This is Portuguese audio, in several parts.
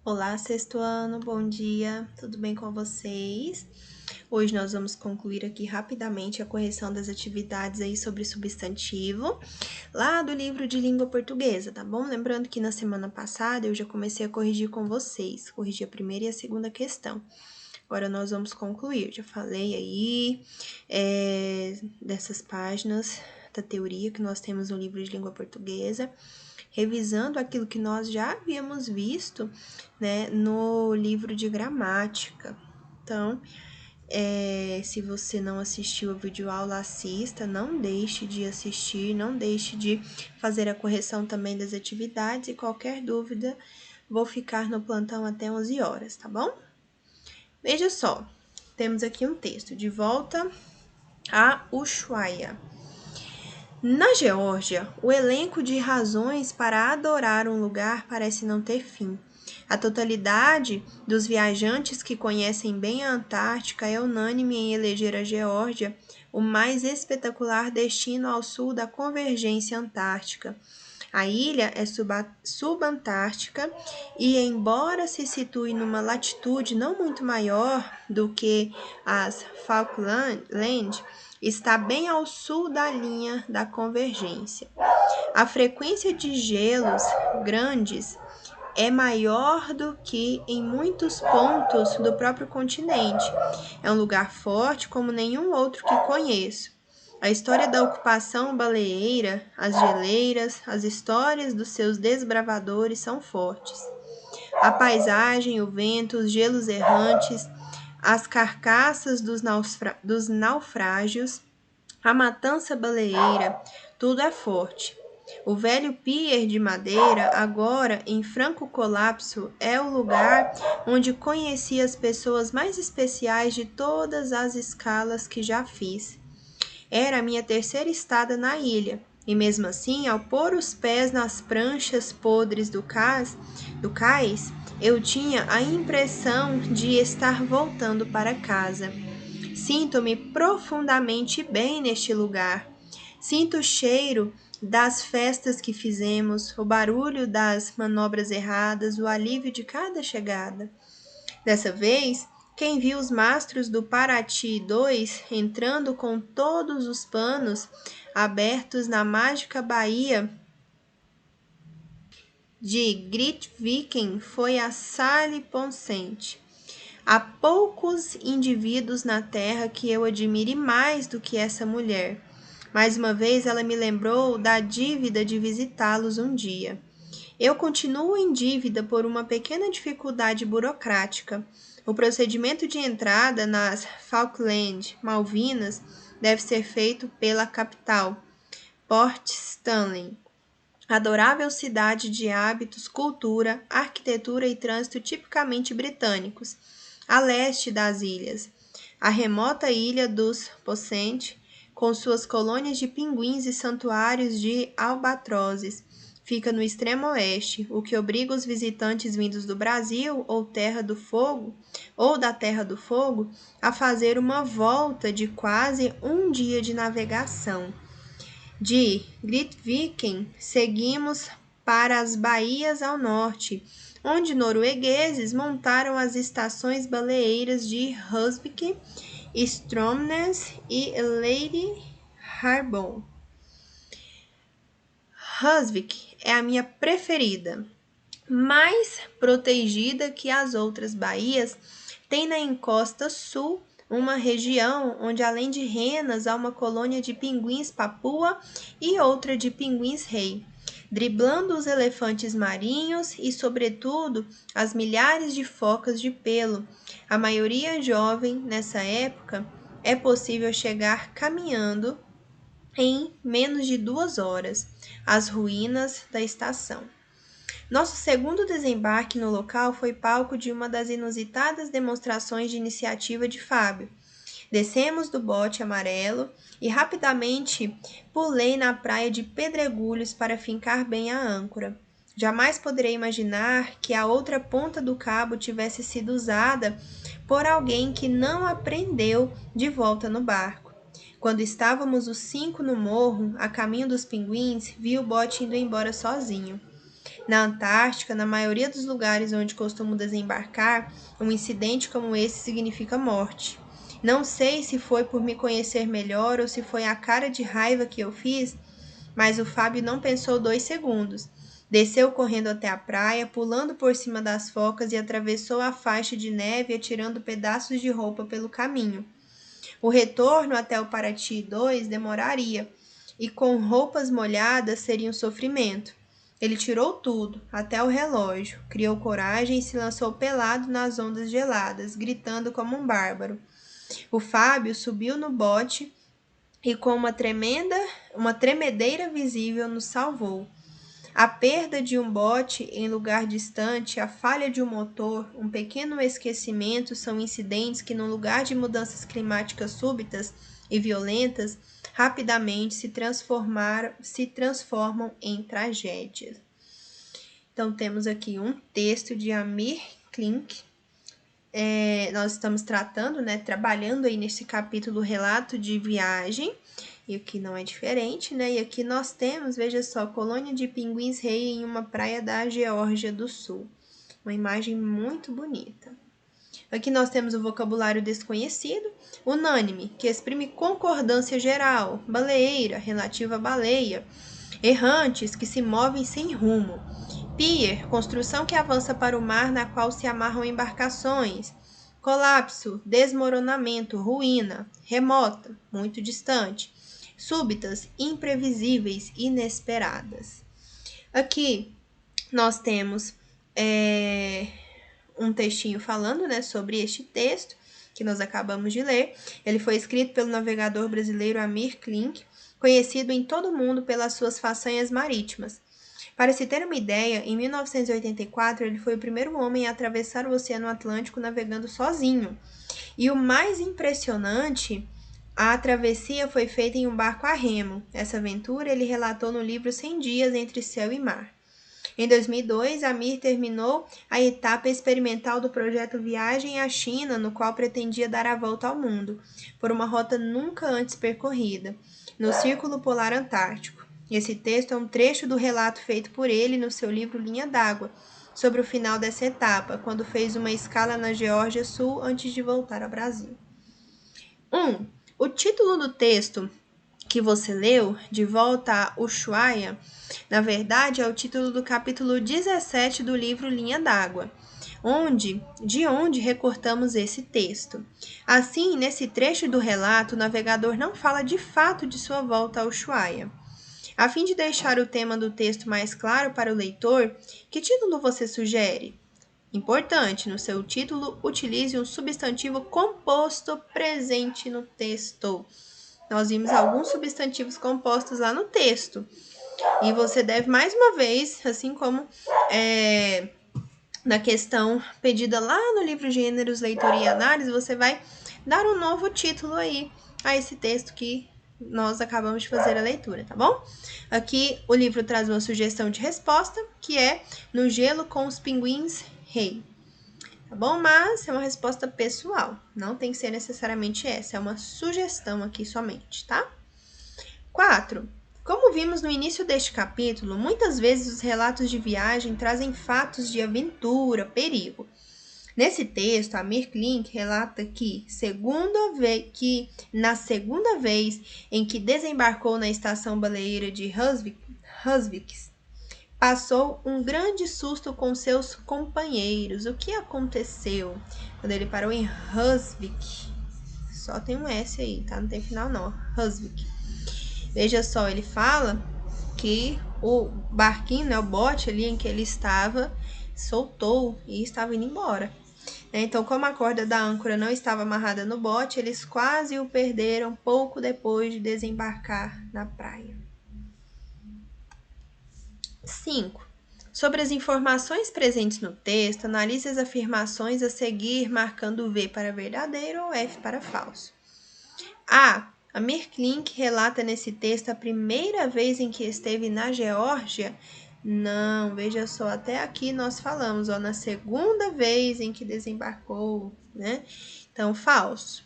Olá, sexto ano, bom dia, tudo bem com vocês? Hoje nós vamos concluir aqui rapidamente a correção das atividades aí sobre substantivo, lá do livro de língua portuguesa, tá bom? Lembrando que na semana passada eu já comecei a corrigir com vocês, corrigi a primeira e a segunda questão. Agora nós vamos concluir, já falei aí dessas páginas da teoria que nós temos no livro de língua portuguesa, revisando aquilo que nós já havíamos visto, né, no livro de gramática. Então, se você não assistiu a videoaula, assista, não deixe de assistir, não deixe de fazer a correção também das atividades e qualquer dúvida, vou ficar no plantão até 11 horas, tá bom? Veja só, temos aqui um texto, De Volta a Ushuaia. Na Geórgia, o elenco de razões para adorar um lugar parece não ter fim. A totalidade dos viajantes que conhecem bem a Antártica é unânime em eleger a Geórgia o mais espetacular destino ao sul da convergência antártica. A ilha é subantártica e, embora se situe numa latitude não muito maior do que as Falkland, está bem ao sul da linha da convergência. A frequência de gelos grandes é maior do que em muitos pontos do próprio continente. É um lugar forte como nenhum outro que conheço. A história da ocupação baleeira, as geleiras, as histórias dos seus desbravadores são fortes. A paisagem, o vento, os gelos errantes, as carcaças dos naufrágios, a matança baleeira, tudo é forte. O velho pier de madeira, agora em franco colapso, é o lugar onde conheci as pessoas mais especiais de todas as escalas que já fiz. Era a minha terceira estada na ilha, e mesmo assim, ao pôr os pés nas pranchas podres do cais, eu tinha a impressão de estar voltando para casa. Sinto-me profundamente bem neste lugar. Sinto o cheiro das festas que fizemos, o barulho das manobras erradas, o alívio de cada chegada. Dessa vez, quem viu os mastros do Paraty 2 entrando com todos os panos abertos na mágica baía de Grytviken foi a Sally Ponsente. Há poucos indivíduos na Terra que eu admire mais do que essa mulher. Mais uma vez ela me lembrou da dívida de visitá-los um dia. Eu continuo em dívida por uma pequena dificuldade burocrática. O procedimento de entrada nas Falkland, Malvinas, deve ser feito pela capital, Port Stanley. Adorável cidade de hábitos, cultura, arquitetura e trânsito tipicamente britânicos, a leste das ilhas. A remota ilha dos Pocente, com suas colônias de pinguins e santuários de albatrozes, fica no extremo oeste, o que obriga os visitantes vindos do Brasil ou da Terra do Fogo a fazer uma volta de quase um dia de navegação. De Grytviken, seguimos para as baías ao norte, onde noruegueses montaram as estações baleeiras de Husvik, Stromness e Lady Harbor. Husvik é a minha preferida, mais protegida que as outras baías, tem na encosta sul uma região onde, além de renas, há uma colônia de pinguins papua e outra de pinguins-rei, driblando os elefantes marinhos e, sobretudo, as milhares de focas de pelo. A maioria jovem nessa época é possível chegar caminhando em menos de 2 horas às ruínas da estação. Nosso segundo desembarque no local foi palco de uma das inusitadas demonstrações de iniciativa de Fábio. Descemos do bote amarelo e rapidamente pulei na praia de Pedregulhos para fincar bem a âncora. Jamais poderei imaginar que a outra ponta do cabo tivesse sido usada por alguém que não aprendeu de volta no barco. Quando estávamos os 5 no morro, a caminho dos pinguins, vi o bote indo embora sozinho. Na Antártica, na maioria dos lugares onde costumo desembarcar, um incidente como esse significa morte. Não sei se foi por me conhecer melhor ou se foi a cara de raiva que eu fiz, mas o Fábio não pensou 2 segundos. Desceu correndo até a praia, pulando por cima das focas e atravessou a faixa de neve, atirando pedaços de roupa pelo caminho. O retorno até o Paraty 2 demoraria, e com roupas molhadas seria um sofrimento. Ele tirou tudo, até o relógio, criou coragem e se lançou pelado nas ondas geladas, gritando como um bárbaro. O Fábio subiu no bote e com uma tremedeira visível nos salvou. A perda de um bote em lugar distante, a falha de um motor, um pequeno esquecimento são incidentes que, no lugar de mudanças climáticas súbitas e violentas, rapidamente se transformam em tragédias. Então, temos aqui um texto de Amir Klink. Nós estamos tratando, trabalhando aí nesse capítulo relato de viagem, e aqui não é diferente, E aqui nós temos, veja só, colônia de pinguins-rei em uma praia da Geórgia do Sul. Uma imagem muito bonita. Aqui nós temos o vocabulário desconhecido, unânime, que exprime concordância geral, baleeira, relativa à baleia, errantes, que se movem sem rumo, pier, construção que avança para o mar na qual se amarram embarcações, colapso, desmoronamento, ruína, remota, muito distante, súbitas, imprevisíveis, inesperadas. Aqui nós temos um textinho falando, sobre este texto que nós acabamos de ler. Ele foi escrito pelo navegador brasileiro Amir Klink, conhecido em todo o mundo pelas suas façanhas marítimas. Para se ter uma ideia, em 1984 ele foi o primeiro homem a atravessar o Oceano Atlântico navegando sozinho. E o mais impressionante, a travessia foi feita em um barco a remo. Essa aventura ele relatou no livro 100 Dias entre Céu e Mar. Em 2002, Amir terminou a etapa experimental do projeto Viagem à China, no qual pretendia dar a volta ao mundo, por uma rota nunca antes percorrida, no Círculo Polar Antártico. Esse texto é um trecho do relato feito por ele no seu livro Linha d'Água, sobre o final dessa etapa, quando fez uma escala na Geórgia Sul antes de voltar ao Brasil. 1. O título do texto que você leu, De Volta a Ushuaia, na verdade é o título do capítulo 17 do livro Linha d'Água, de onde recortamos esse texto. Assim, nesse trecho do relato, o navegador não fala de fato de sua volta a Ushuaia. A fim de deixar o tema do texto mais claro para o leitor, que título você sugere? Importante, no seu título, utilize um substantivo composto presente no texto. Nós vimos alguns substantivos compostos lá no texto. E você deve, mais uma vez, assim como na questão pedida lá no livro Gêneros, Leitura e Análise, você vai dar um novo título aí a esse texto que nós acabamos de fazer a leitura, tá bom? Aqui o livro traz uma sugestão de resposta, que é No Gelo com os Pinguins Rei. Tá bom? Mas é uma resposta pessoal, não tem que ser necessariamente essa, é uma sugestão aqui somente, tá? 4. Como vimos no início deste capítulo, muitas vezes os relatos de viagem trazem fatos de aventura, perigo. Nesse texto, Amir Klink relata que, na segunda vez em que desembarcou na estação baleeira de Husvik, passou um grande susto com seus companheiros. O que aconteceu quando ele parou em Husvik? Só tem um S aí, tá? Não tem final não. Husvik. Veja só, ele fala que o barquinho, o bote ali em que ele estava, soltou e estava indo embora. Então, como a corda da âncora não estava amarrada no bote, eles quase o perderam pouco depois de desembarcar na praia. 5. Sobre as informações presentes no texto, analise as afirmações a seguir, marcando V para verdadeiro ou F para falso. A. Amir Klink relata nesse texto a primeira vez em que esteve na Geórgia? Não, veja só, até aqui nós falamos, na segunda vez em que desembarcou, Então, falso.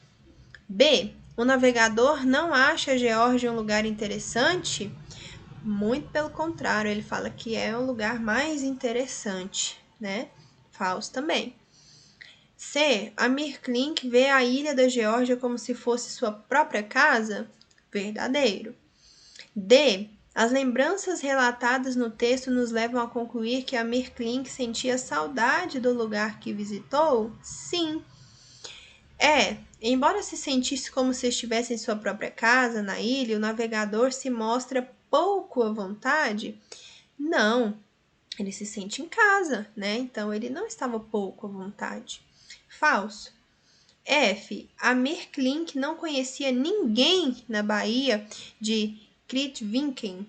B. O navegador não acha a Geórgia um lugar interessante? Muito pelo contrário, ele fala que é um lugar mais interessante, né? Falso também. C. Amir Klink vê a ilha da Geórgia como se fosse sua própria casa? Verdadeiro. D. As lembranças relatadas no texto nos levam a concluir que Amir Klink sentia saudade do lugar que visitou? Sim. E. Embora se sentisse como se estivesse em sua própria casa, na ilha, o navegador se mostra pouco à vontade? Não, ele se sente em casa, né? Então ele não estava pouco à vontade. Falso. F. Amir Klink não conhecia ninguém na Baía de Grytviken.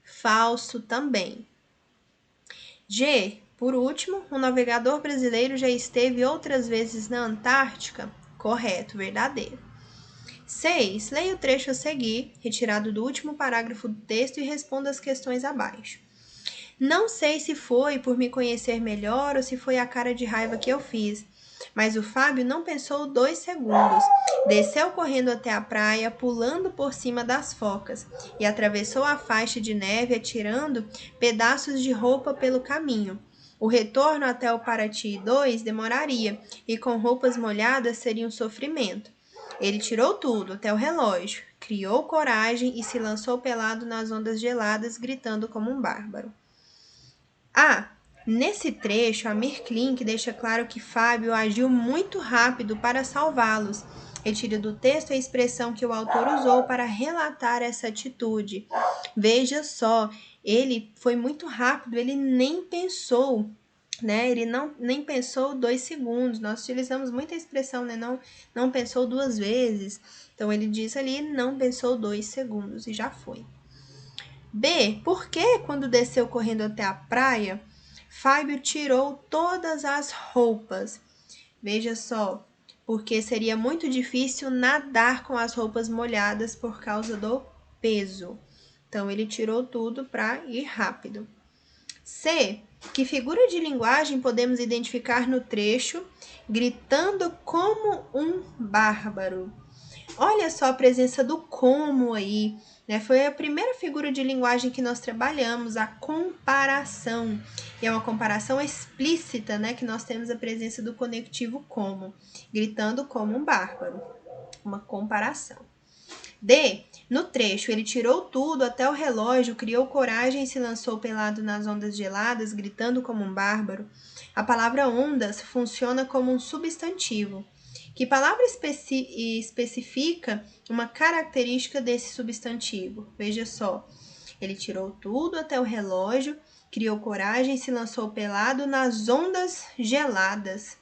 Falso também. G. Por último, o navegador brasileiro já esteve outras vezes na Antártica. Correto, verdadeiro. 6. Leia o trecho a seguir, retirado do último parágrafo do texto, e responda as questões abaixo. Não sei se foi por me conhecer melhor ou se foi a cara de raiva que eu fiz, mas o Fábio não pensou 2 segundos. Desceu correndo até a praia, pulando por cima das focas, e atravessou a faixa de neve, atirando pedaços de roupa pelo caminho. O retorno até o Paraty 2 demoraria, e com roupas molhadas seria um sofrimento. Ele tirou tudo, até o relógio, criou coragem e se lançou pelado nas ondas geladas, gritando como um bárbaro. Nesse trecho, Amir Klink deixa claro que Fábio agiu muito rápido para salvá-los. Retire do texto a expressão que o autor usou para relatar essa atitude. Veja só, ele foi muito rápido, ele nem pensou, né? Ele nem pensou 2 segundos. Nós utilizamos muita expressão, né? Não pensou 2 vezes. Então, ele diz ali, não pensou 2 segundos e já foi. B. Por que, quando desceu correndo até a praia, Fábio tirou todas as roupas? Veja só, porque seria muito difícil nadar com as roupas molhadas por causa do peso. Então, ele tirou tudo para ir rápido. C. Que figura de linguagem podemos identificar no trecho gritando como um bárbaro? Olha só a presença do como aí, né? Foi a primeira figura de linguagem que nós trabalhamos, a comparação. E é uma comparação explícita, né? Que nós temos a presença do conectivo como, gritando como um bárbaro. Uma comparação. D. No trecho, ele tirou tudo até o relógio, criou coragem e se lançou pelado nas ondas geladas, gritando como um bárbaro. A palavra ondas funciona como um substantivo. Que palavra especifica uma característica desse substantivo? Veja só, ele tirou tudo até o relógio, criou coragem e se lançou pelado nas ondas geladas.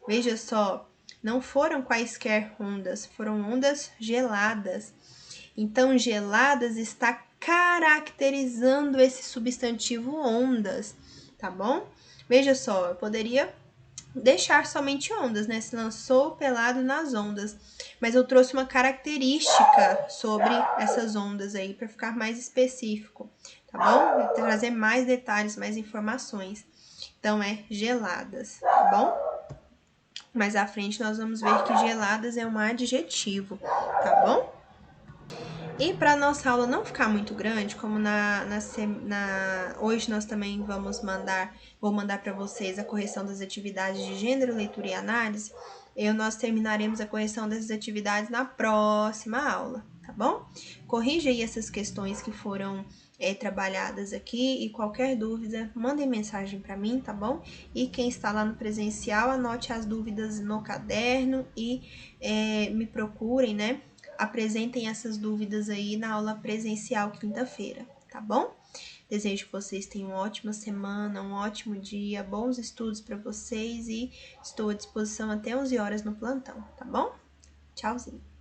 Veja só, não foram quaisquer ondas, foram ondas geladas. Então, geladas está caracterizando esse substantivo ondas, tá bom? Veja só, eu poderia deixar somente ondas, né? Se lançou pelado nas ondas. Mas eu trouxe uma característica sobre essas ondas aí para ficar mais específico, tá bom? Vou trazer mais detalhes, mais informações. Então, é geladas, tá bom? Mais à frente nós vamos ver que geladas é um adjetivo, tá bom? E para nossa aula não ficar muito grande, como hoje nós também vou mandar para vocês a correção das atividades de gênero, leitura e análise, nós terminaremos a correção dessas atividades na próxima aula, tá bom? Corrija aí essas questões que foram trabalhadas aqui e qualquer dúvida, mandem mensagem para mim, tá bom? E quem está lá no presencial, anote as dúvidas no caderno e me procurem, né? Apresentem essas dúvidas aí na aula presencial quinta-feira, tá bom? Desejo que vocês tenham uma ótima semana, um ótimo dia, bons estudos para vocês e estou à disposição até 11 horas no plantão, tá bom? Tchauzinho!